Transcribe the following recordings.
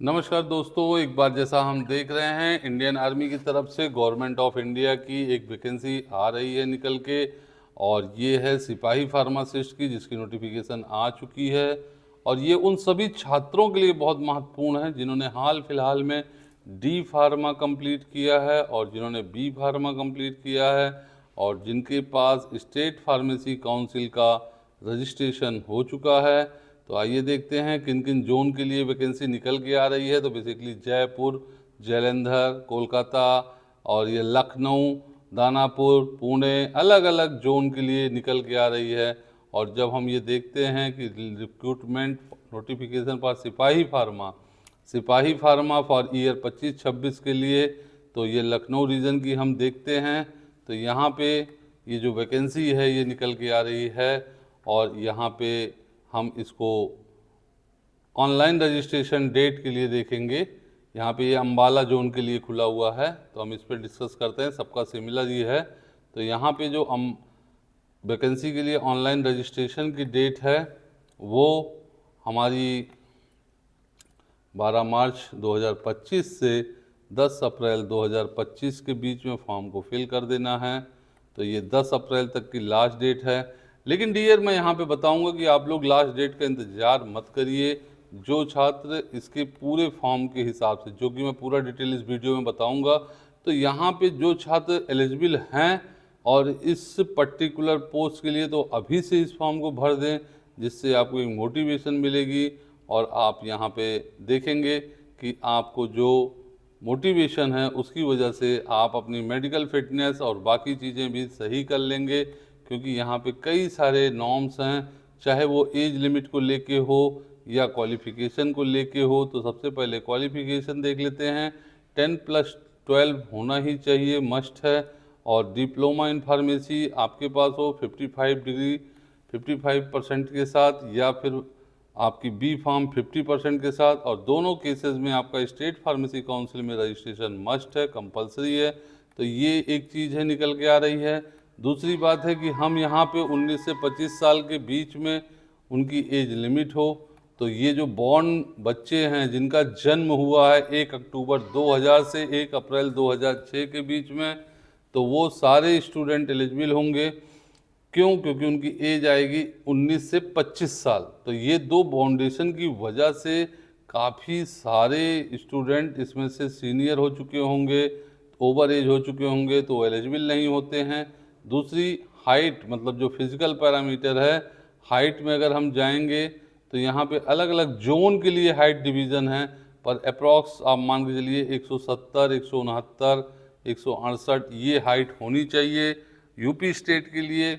नमस्कार दोस्तों, एक बार जैसा हम देख रहे हैं इंडियन आर्मी की तरफ से गवर्नमेंट ऑफ इंडिया की एक वैकेंसी आ रही है निकल के। और ये है सिपाही फार्मासिस्ट की, जिसकी नोटिफिकेशन आ चुकी है। और ये उन सभी छात्रों के लिए बहुत महत्वपूर्ण है जिन्होंने हाल फिलहाल में डी फार्मा कंप्लीट किया है और जिन्होंने बी फार्मा कंप्लीट किया है और जिनके पास स्टेट फार्मेसी काउंसिल का रजिस्ट्रेशन हो चुका है। तो आइए देखते हैं किन किन जोन के लिए वैकेंसी निकल के आ रही है। तो बेसिकली जयपुर, जालंधर, कोलकाता और ये लखनऊ, दानापुर, पुणे, अलग अलग जोन के लिए निकल के आ रही है। और जब हम ये देखते हैं कि रिक्रूटमेंट नोटिफिकेशन पर सिपाही फार्मा फॉर ईयर 25-26 के लिए, तो ये लखनऊ रीजन की हम देखते हैं। तो यहाँ पे ये जो वैकेंसी है ये निकल के आ रही है और यहाँ पे हम इसको ऑनलाइन रजिस्ट्रेशन डेट के लिए देखेंगे। यहाँ पे ये अम्बाला जोन के लिए खुला हुआ है, तो हम इस पर डिस्कस करते हैं। सबका सिमिलर ही है। तो यहाँ पे जो वैकेंसी के लिए ऑनलाइन रजिस्ट्रेशन की डेट है वो हमारी 12 मार्च 2025 से 10 अप्रैल 2025 के बीच में फॉर्म को फिल कर देना है। तो ये 10 अप्रैल तक की लास्ट डेट है। लेकिन डियर, मैं यहाँ पे बताऊँगा कि आप लोग लास्ट डेट का इंतज़ार मत करिए। जो छात्र इसके पूरे फॉर्म के हिसाब से, जो कि मैं पूरा डिटेल इस वीडियो में बताऊँगा, तो यहाँ पे जो छात्र एलिजिबल हैं और इस पर्टिकुलर पोस्ट के लिए, तो अभी से इस फॉर्म को भर दें, जिससे आपको एक मोटिवेशन मिलेगी। और आप यहाँ पे देखेंगे कि आपको जो मोटिवेशन है उसकी वजह से आप अपनी मेडिकल फिटनेस और बाकी चीज़ें भी सही कर लेंगे। क्योंकि यहाँ पे कई सारे नॉर्म्स हैं, चाहे वो एज लिमिट को लेके हो या क्वालिफ़िकेशन को लेके हो। तो सबसे पहले क्वालिफ़िकेशन देख लेते हैं। 10+12 होना ही चाहिए, मस्ट है। और डिप्लोमा इन फार्मेसी आपके पास हो 55 डिग्री 55% के साथ, या फिर आपकी बी फार्म 50% के साथ। और दोनों केसेस में आपका स्टेट फार्मेसी काउंसिल में रजिस्ट्रेशन मस्ट है, कंपलसरी है। तो ये एक चीज़ है निकल के आ रही है। दूसरी बात है कि हम यहाँ पे 19 से 25 साल के बीच में उनकी एज लिमिट हो। तो ये जो बॉर्न बच्चे हैं जिनका जन्म हुआ है 1 अक्टूबर 2000 से 1 अप्रैल 2006 के बीच में, तो वो सारे स्टूडेंट एलिजिबल होंगे। क्यों? क्योंकि उनकी एज आएगी 19 से 25 साल। तो ये दो बाउंडेशन की वजह से काफ़ी सारे स्टूडेंट इसमें से सीनियर हो चुके होंगे, ओवर एज हो चुके होंगे, तो एलिजिबल नहीं होते हैं। दूसरी हाइट, मतलब जो फिजिकल पैरामीटर है, हाइट में अगर हम जाएंगे तो यहाँ पे अलग अलग जोन के लिए हाइट डिवीज़न है। पर अप्रॉक्स आप मान के चलिए 170, 169, 168 ये हाइट होनी चाहिए। यूपी स्टेट के लिए,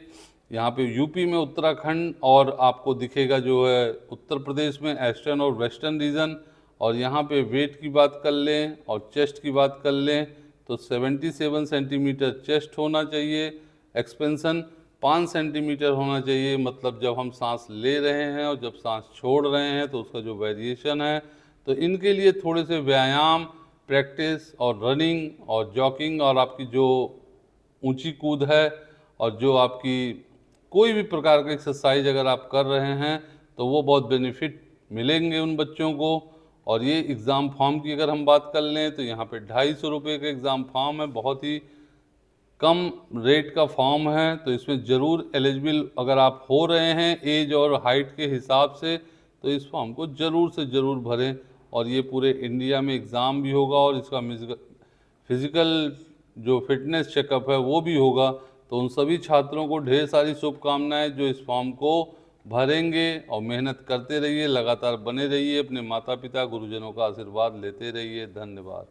यहाँ पे यूपी में उत्तराखंड और आपको दिखेगा जो है उत्तर प्रदेश में ईस्टर्न और वेस्टर्न रीजन। और यहाँ पे वेट की बात कर लें और चेस्ट की बात कर लें तो 77 सेंटीमीटर चेस्ट होना चाहिए। एक्सपेंशन 5 सेंटीमीटर होना चाहिए, मतलब जब हम सांस ले रहे हैं और जब सांस छोड़ रहे हैं तो उसका जो वेरिएशन है। तो इनके लिए थोड़े से व्यायाम, प्रैक्टिस और रनिंग और जॉगिंग और आपकी जो ऊंची कूद है और जो आपकी कोई भी प्रकार का एक्सरसाइज अगर आप कर रहे हैं तो वो बहुत बेनिफिट मिलेंगे उन बच्चों को। और ये एग्ज़ाम फॉर्म की अगर हम बात कर लें तो यहाँ पे 250 रुपये का एग्ज़ाम फॉर्म है, बहुत ही कम रेट का फॉर्म है। तो इसमें ज़रूर एलिजिबल अगर आप हो रहे हैं एज और हाइट के हिसाब से, तो इस फॉर्म को ज़रूर से ज़रूर भरें। और ये पूरे इंडिया में एग्ज़ाम भी होगा और इसका फिज़िकल जो फिटनेस चेकअप है वो भी होगा। तो उन सभी छात्रों को ढेर सारी शुभकामनाएं जो इस फॉर्म को भरेंगे। और मेहनत करते रहिए, लगातार बने रहिए, अपने माता पिता गुरुजनों का आशीर्वाद लेते रहिए। धन्यवाद।